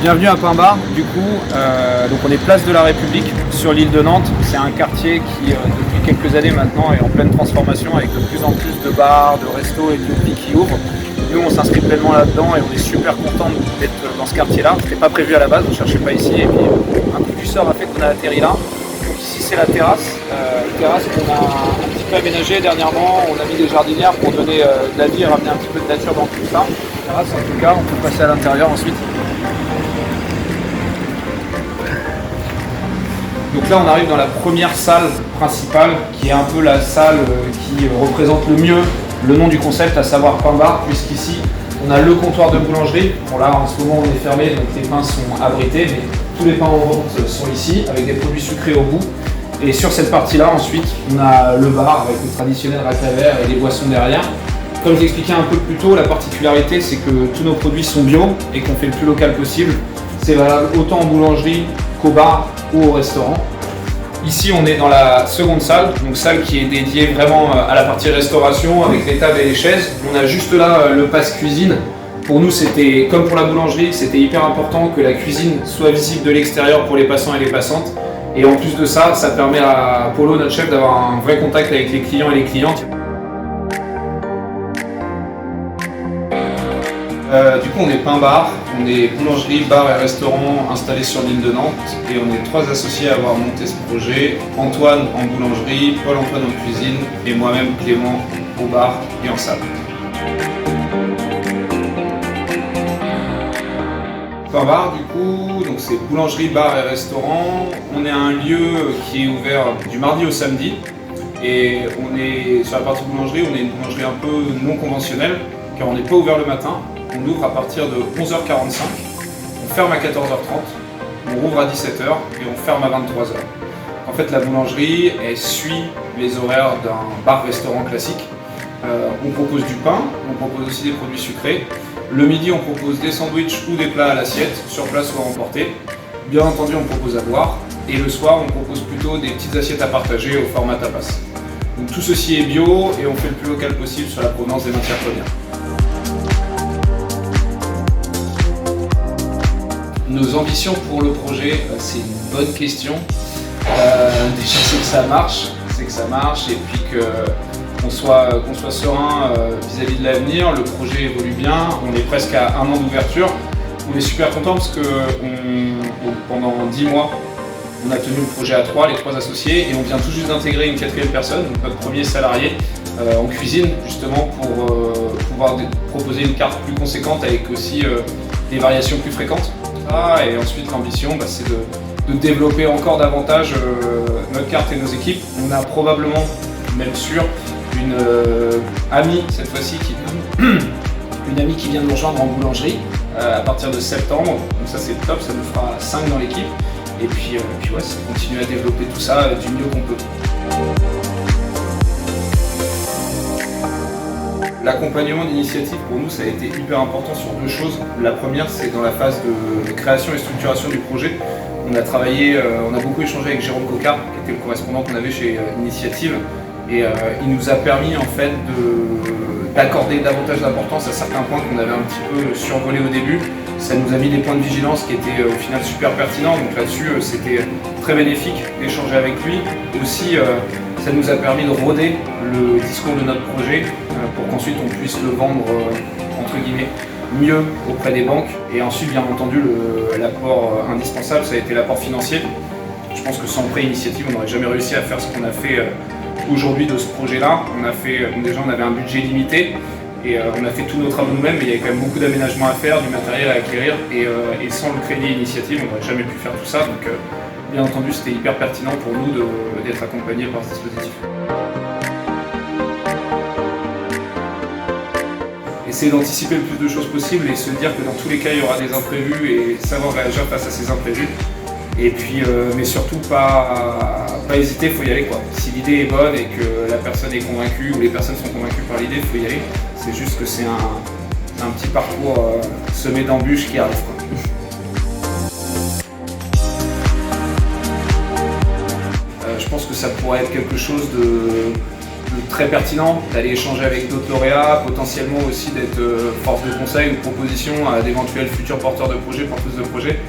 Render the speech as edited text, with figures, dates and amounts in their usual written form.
Bienvenue à Pain Bar, du coup, donc on est place de la République sur l'île de Nantes. C'est un quartier qui, depuis quelques années maintenant, est en pleine transformation avec de plus en plus de bars, de restos et de lieux qui ouvrent. Nous, on s'inscrit pleinement là-dedans et on est super content d'être dans ce quartier-là. C'était pas prévu à la base, on ne cherchait pas ici. Et puis, un coup du sort a fait qu'on a atterri là. Donc ici, c'est la terrasse. Terrasse qu'on a un petit peu aménagée dernièrement. On a mis des jardinières pour donner de la vie et ramener un petit peu de nature dans tout ça. Terrasse, en tout cas, on peut passer à l'intérieur ensuite. Donc là, on arrive dans la première salle principale, qui est un peu la salle qui représente le mieux le nom du concept, à savoir Pain Bar, puisqu'ici, on a le comptoir de boulangerie. Bon là, en ce moment, on est fermé, donc les pains sont abrités, mais tous les pains en vente sont ici, avec des produits sucrés au bout. Et sur cette partie-là, ensuite, on a le bar, avec le traditionnel rack à verre et des boissons derrière. Comme je l'expliquais un peu plus tôt, la particularité, c'est que tous nos produits sont bio et qu'on fait le plus local possible. C'est valable autant en boulangerie qu'au bar ou au restaurant. Ici, on est dans la seconde salle, donc salle qui est dédiée vraiment à la partie restauration avec les tables et les chaises. On a juste là le pass cuisine. Pour nous, c'était comme pour la boulangerie, c'était hyper important que la cuisine soit visible de l'extérieur pour les passants et les passantes. Et en plus de ça, ça permet à Polo, notre chef, d'avoir un vrai contact avec les clients et les clientes. Du coup, on est Pain Bar, on est boulangerie, bar et restaurant installés sur l'île de Nantes et on est 3 associés à avoir monté ce projet. Antoine en boulangerie, Paul-Antoine en cuisine et moi-même Clément au bar et en salle. Pain Bar, du coup, donc c'est boulangerie, bar et restaurant. On est un lieu qui est ouvert du mardi au samedi et on est sur la partie boulangerie, on est une boulangerie un peu non conventionnelle car on n'est pas ouvert le matin. On ouvre à partir de 11h45, on ferme à 14h30, on rouvre à 17h et on ferme à 23h. En fait, la boulangerie, elle suit les horaires d'un bar-restaurant classique. On propose du pain, on propose aussi des produits sucrés. Le midi, on propose des sandwichs ou des plats à l'assiette, sur place ou à emporter. Bien entendu, on propose à boire. Et le soir, on propose plutôt des petites assiettes à partager au format tapas. Donc tout ceci est bio et on fait le plus local possible sur la provenance des matières premières. Nos ambitions pour le projet, c'est une bonne question. Déjà, c'est que ça marche et puis qu'on soit serein vis-à-vis de l'avenir. Le projet évolue bien, on est presque à 1 an d'ouverture. On est super content parce que pendant 10 mois, on a tenu le projet à 3, les 3 associés, et on vient tout juste d'intégrer une 4e personne, donc notre premier salarié en cuisine, justement pour pouvoir proposer une carte plus conséquente avec aussi des variations plus fréquentes. Et ensuite, l'ambition, c'est de développer encore davantage notre carte et nos équipes. On a probablement, même sûr, une amie cette fois-ci une amie qui vient de nous rejoindre en boulangerie à partir de septembre. Donc ça, c'est top, ça nous fera 5 dans l'équipe. Et puis ouais, c'est continuer à développer tout ça du mieux qu'on peut. L'accompagnement d'initiative, pour nous, ça a été hyper important sur 2 choses. La première, c'est dans la phase de création et structuration du projet. On a travaillé, on a beaucoup échangé avec Jérôme Coquart, qui était le correspondant qu'on avait chez Initiative. Et il nous a permis en fait d'accorder davantage d'importance à certains points qu'on avait un petit peu survolés au début. Ça nous a mis des points de vigilance qui étaient au final super pertinents. Donc là-dessus, c'était très bénéfique d'échanger avec lui. Aussi, ça nous a permis de roder le discours de notre projet pour qu'ensuite on puisse le vendre entre guillemets mieux auprès des banques. Et ensuite, bien entendu, l'apport indispensable, ça a été l'apport financier. Je pense que sans prêt initiative, on n'aurait jamais réussi à faire ce qu'on a fait aujourd'hui de ce projet-là. Déjà, on avait un budget limité et on a fait tous nos travaux nous-mêmes, mais il y avait quand même beaucoup d'aménagements à faire, du matériel à acquérir et sans le crédit initiative, on n'aurait jamais pu faire tout ça. Donc, bien entendu, c'était hyper pertinent pour nous d'être accompagnés par ce dispositif. Essayer d'anticiper le plus de choses possible et se dire que dans tous les cas, il y aura des imprévus et savoir réagir face à ces imprévus. Et puis, mais surtout pas hésiter, il faut y aller quoi. Si l'idée est bonne et que la personne est convaincue ou les personnes sont convaincues par l'idée, il faut y aller. C'est juste que c'est un petit parcours semé d'embûches qui arrive quoi. Je pense que ça pourrait être quelque chose très pertinent d'aller échanger avec d'autres lauréats, potentiellement aussi d'être force de conseil ou de proposition à d'éventuels futurs porteurs de projets, porteuses de projets.